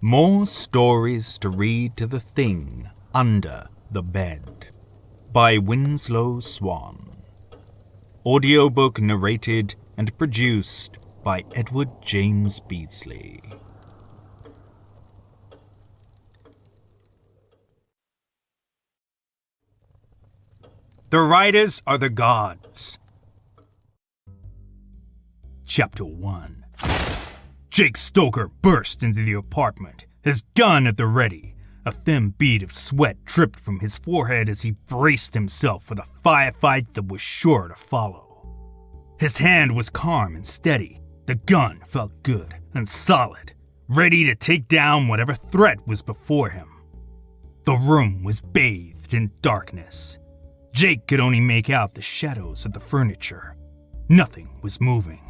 More stories to read to the thing under the bed by Winslow Swan. Audiobook narrated and produced by Edward James Beesley. The writers are the gods. Chapter 1. Jake Stoker burst into the apartment, his gun at the ready. A thin bead of sweat dripped from his forehead as he braced himself for the firefight that was sure to follow. His hand was calm and steady. The gun felt good and solid, ready to take down whatever threat was before him. The room was bathed in darkness. Jake could only make out the shadows of the furniture. Nothing was moving.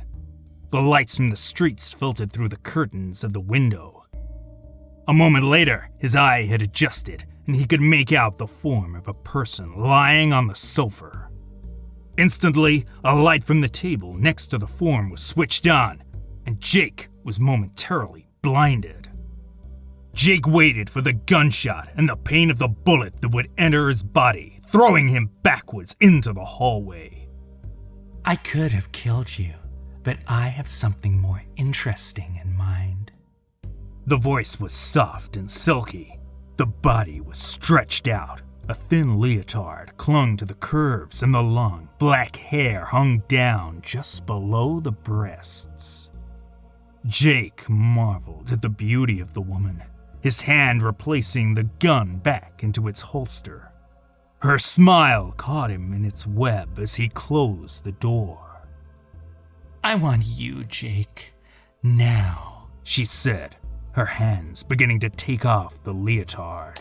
The lights from the streets filtered through the curtains of the window. A moment later, his eye had adjusted, and he could make out the form of a person lying on the sofa. Instantly, a light from the table next to the form was switched on, and Jake was momentarily blinded. Jake waited for the gunshot and the pain of the bullet that would enter his body, throwing him backwards into the hallway. I could have killed you, but I have something more interesting in mind. The voice was soft and silky. The body was stretched out. A thin leotard clung to the curves, and the long black hair hung down just below the breasts. Jake marveled at the beauty of the woman, his hand replacing the gun back into its holster. Her smile caught him in its web as he closed the door. I want you, Jake. Now, she said, her hands beginning to take off the leotard.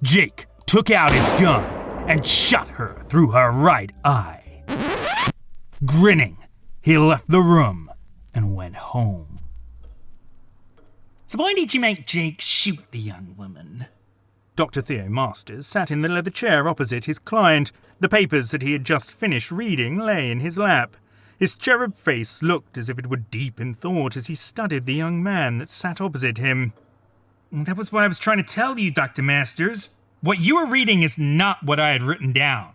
Jake took out his gun and shot her through her right eye. Grinning, he left the room and went home. So why did you make Jake shoot the young woman? Dr. Theo Masters sat in the leather chair opposite his client. The papers that he had just finished reading lay in his lap. His cherub face looked as if it were deep in thought as he studied the young man that sat opposite him. That was what I was trying to tell you, Dr. Masters. What you were reading is not what I had written down.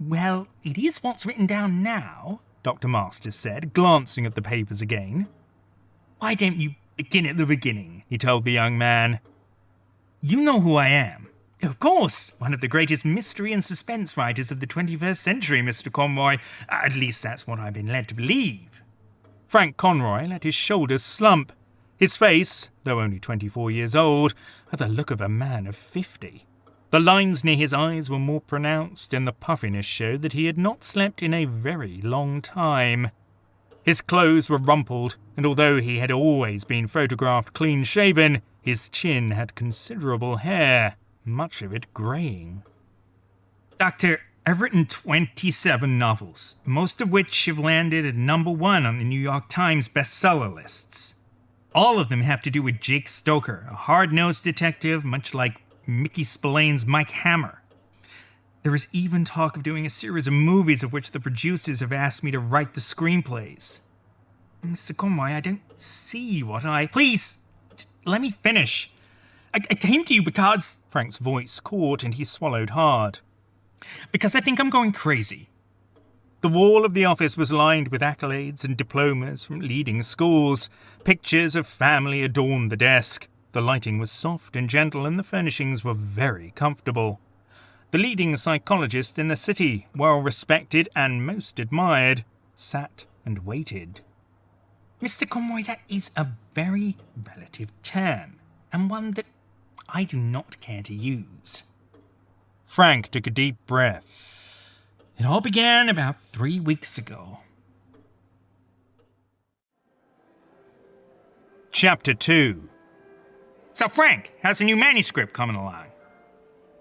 Well, it is what's written down now, Dr. Masters said, glancing at the papers again. Why don't you begin at the beginning? He told the young man. You know who I am. Of course, one of the greatest mystery and suspense writers of the 21st century, Mr. Conroy. At least that's what I've been led to believe. Frank Conroy let his shoulders slump. His face, though only 24 years old, had the look of a man of 50. The lines near his eyes were more pronounced, and the puffiness showed that he had not slept in a very long time. His clothes were rumpled, and although he had always been photographed clean-shaven, his chin had considerable hair, much of it graying. Doctor, I've written 27 novels, most of which have landed at #1 on the New York Times bestseller lists. All of them have to do with Jake Stoker, a hard-nosed detective, much like Mickey Spillane's Mike Hammer. There is even talk of doing a series of movies of which the producers have asked me to write the screenplays. Mr. Conroy, I don't see what I... Please, just let me finish. I came to you because... Frank's voice caught and he swallowed hard. Because I think I'm going crazy. The wall of the office was lined with accolades and diplomas from leading schools. Pictures of family adorned the desk. The lighting was soft and gentle and the furnishings were very comfortable. The leading psychologist in the city, well respected and most admired, sat and waited. Mr. Conroy, that is a very relative term, and one that I do not care to use. Frank took a deep breath. It all began about 3 weeks ago. Chapter 2. So Frank, how's the new manuscript coming along?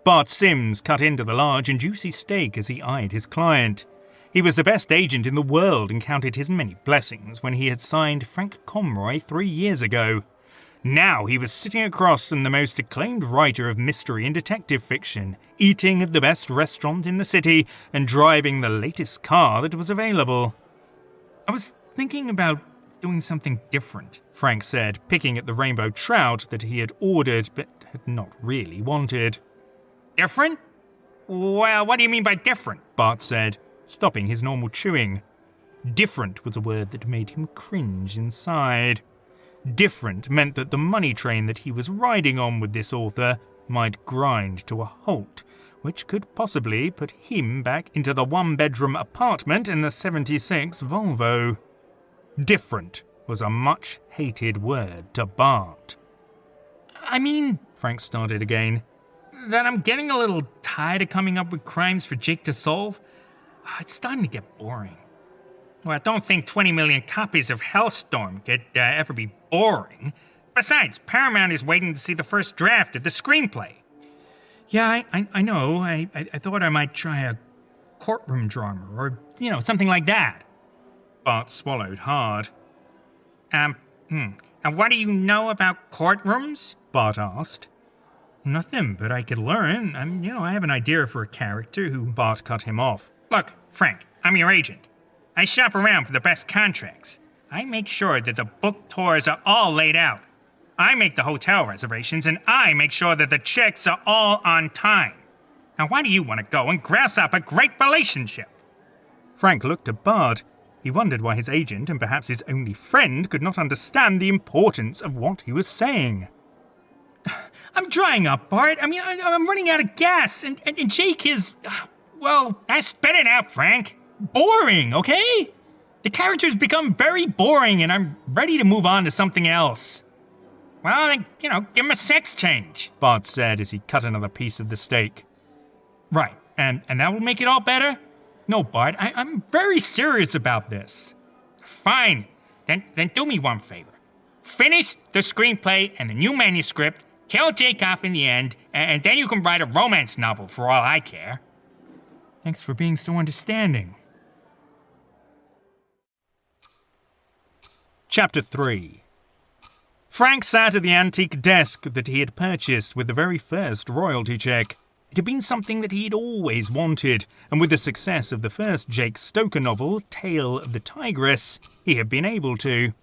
Bart Sims cut into the large and juicy steak as he eyed his client. He was the best agent in the world and counted his many blessings when he had signed Frank Conroy 3 years ago. Now he was sitting across from the most acclaimed writer of mystery and detective fiction, eating at the best restaurant in the city, and driving the latest car that was available. I was thinking about doing something different, Frank said, picking at the rainbow trout that he had ordered but had not really wanted. Different? Well, what do you mean by different? Bart said, stopping his normal chewing. Different was a word that made him cringe inside. Different meant that the money train that he was riding on with this author might grind to a halt, which could possibly put him back into the one-bedroom apartment in the 76 Volvo. Different was a much-hated word to Bart. I mean, Frank started again, that I'm getting a little tired of coming up with crimes for Jake to solve. It's starting to get boring. Well, I don't think 20 million copies of Hellstorm could ever be boring. Besides, Paramount is waiting to see the first draft of the screenplay. Yeah, I know. I thought I might try a courtroom drama or, something like that. Bart swallowed hard. And what do you know about courtrooms? Bart asked. Nothing, but I could learn. I have an idea for a character who... Bart cut him off. Look, Frank, I'm your agent. I shop around for the best contracts. I make sure that the book tours are all laid out. I make the hotel reservations, and I make sure that the checks are all on time. Now, why do you want to go and grouse up a great relationship? Frank looked at Bart. He wondered why his agent, and perhaps his only friend, could not understand the importance of what he was saying. I'm drying up, Bart. I'm running out of gas, and Jake is, spit it out, Frank. Boring, okay? The characters become very boring, and I'm ready to move on to something else. Well, then, give him a sex change, Bart said as he cut another piece of the steak. Right, and that will make it all better? No, Bart, I'm very serious about this. Fine, then do me one favor. Finish the screenplay and the new manuscript, kill Jake off in the end, and then you can write a romance novel for all I care. Thanks for being so understanding. Chapter 3. Frank sat at the antique desk that he had purchased with the very first royalty check. It had been something that he had always wanted, and with the success of the first Jake Stoker novel, Tale of the Tigress, he had been able to.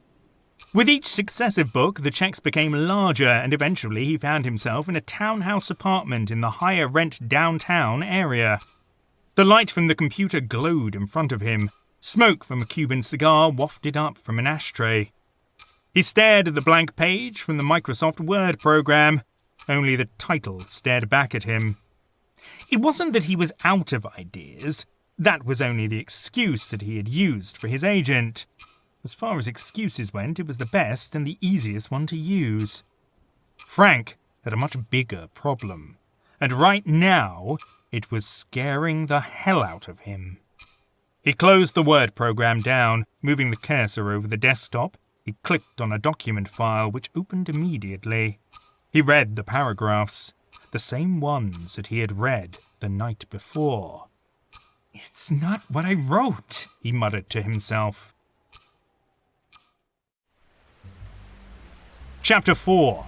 With each successive book, the checks became larger, and eventually he found himself in a townhouse apartment in the higher-rent downtown area. The light from the computer glowed in front of him. Smoke from a Cuban cigar wafted up from an ashtray. He stared at the blank page from the Microsoft Word program. Only the title stared back at him. It wasn't that he was out of ideas. That was only the excuse that he had used for his agent. As far as excuses went, it was the best and the easiest one to use. Frank had a much bigger problem, and right now it was scaring the hell out of him. He closed the Word program down, moving the cursor over the desktop. He clicked on a document file which opened immediately. He read the paragraphs, the same ones that he had read the night before. It's not what I wrote, he muttered to himself. Chapter 4.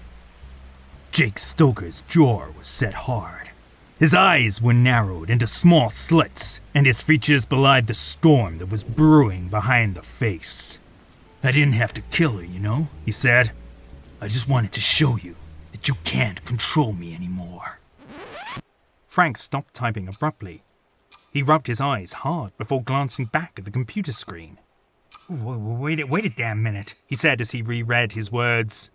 Jake Stoker's jaw was set hard. His eyes were narrowed into small slits, and his features belied the storm that was brewing behind the face. I didn't have to kill her, he said. I just wanted to show you that you can't control me anymore. Frank stopped typing abruptly. He rubbed his eyes hard before glancing back at the computer screen. Wait a damn minute, he said as he reread his words.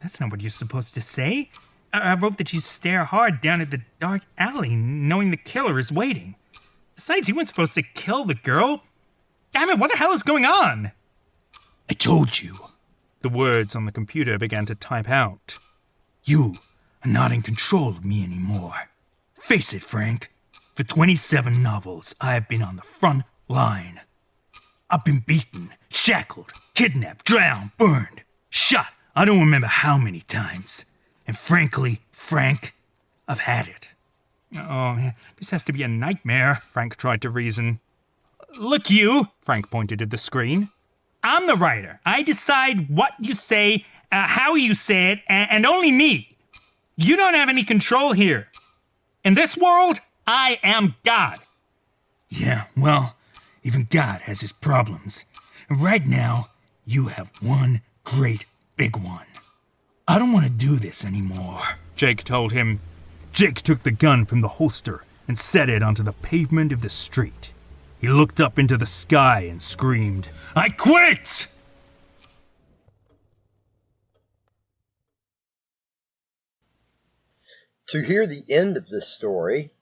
That's not what you're supposed to say. I wrote that you stare hard down at the dark alley, knowing the killer is waiting. Besides, you weren't supposed to kill the girl. Damn it, what the hell is going on? I told you. The words on the computer began to type out. You are not in control of me anymore. Face it, Frank. For 27 novels, I have been on the front line. I've been beaten, shackled, kidnapped, drowned, burned, shot. I don't remember how many times. And frankly, Frank, I've had it. Oh, man, this has to be a nightmare, Frank tried to reason. Look, you, Frank pointed at the screen. I'm the writer. I decide what you say, how you say it, and only me. You don't have any control here. In this world, I am God. Yeah, well, even God has his problems. And right now, You have one great big one. I don't want to do this anymore, Jake told him. Jake took the gun from the holster and set it onto the pavement of the street. He looked up into the sky and screamed, "I quit!" To hear the end of this story,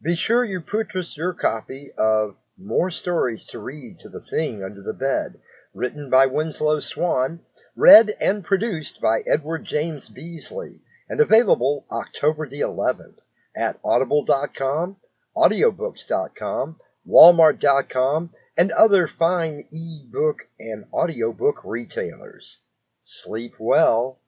be sure you purchase your copy of More Stories to Read to the Thing Under the Bed, written by Winslow Swan, read and produced by Edward James Beesley, and available October the 11th at audible.com, audiobooks.com, walmart.com, and other fine e-book and audiobook retailers. Sleep well.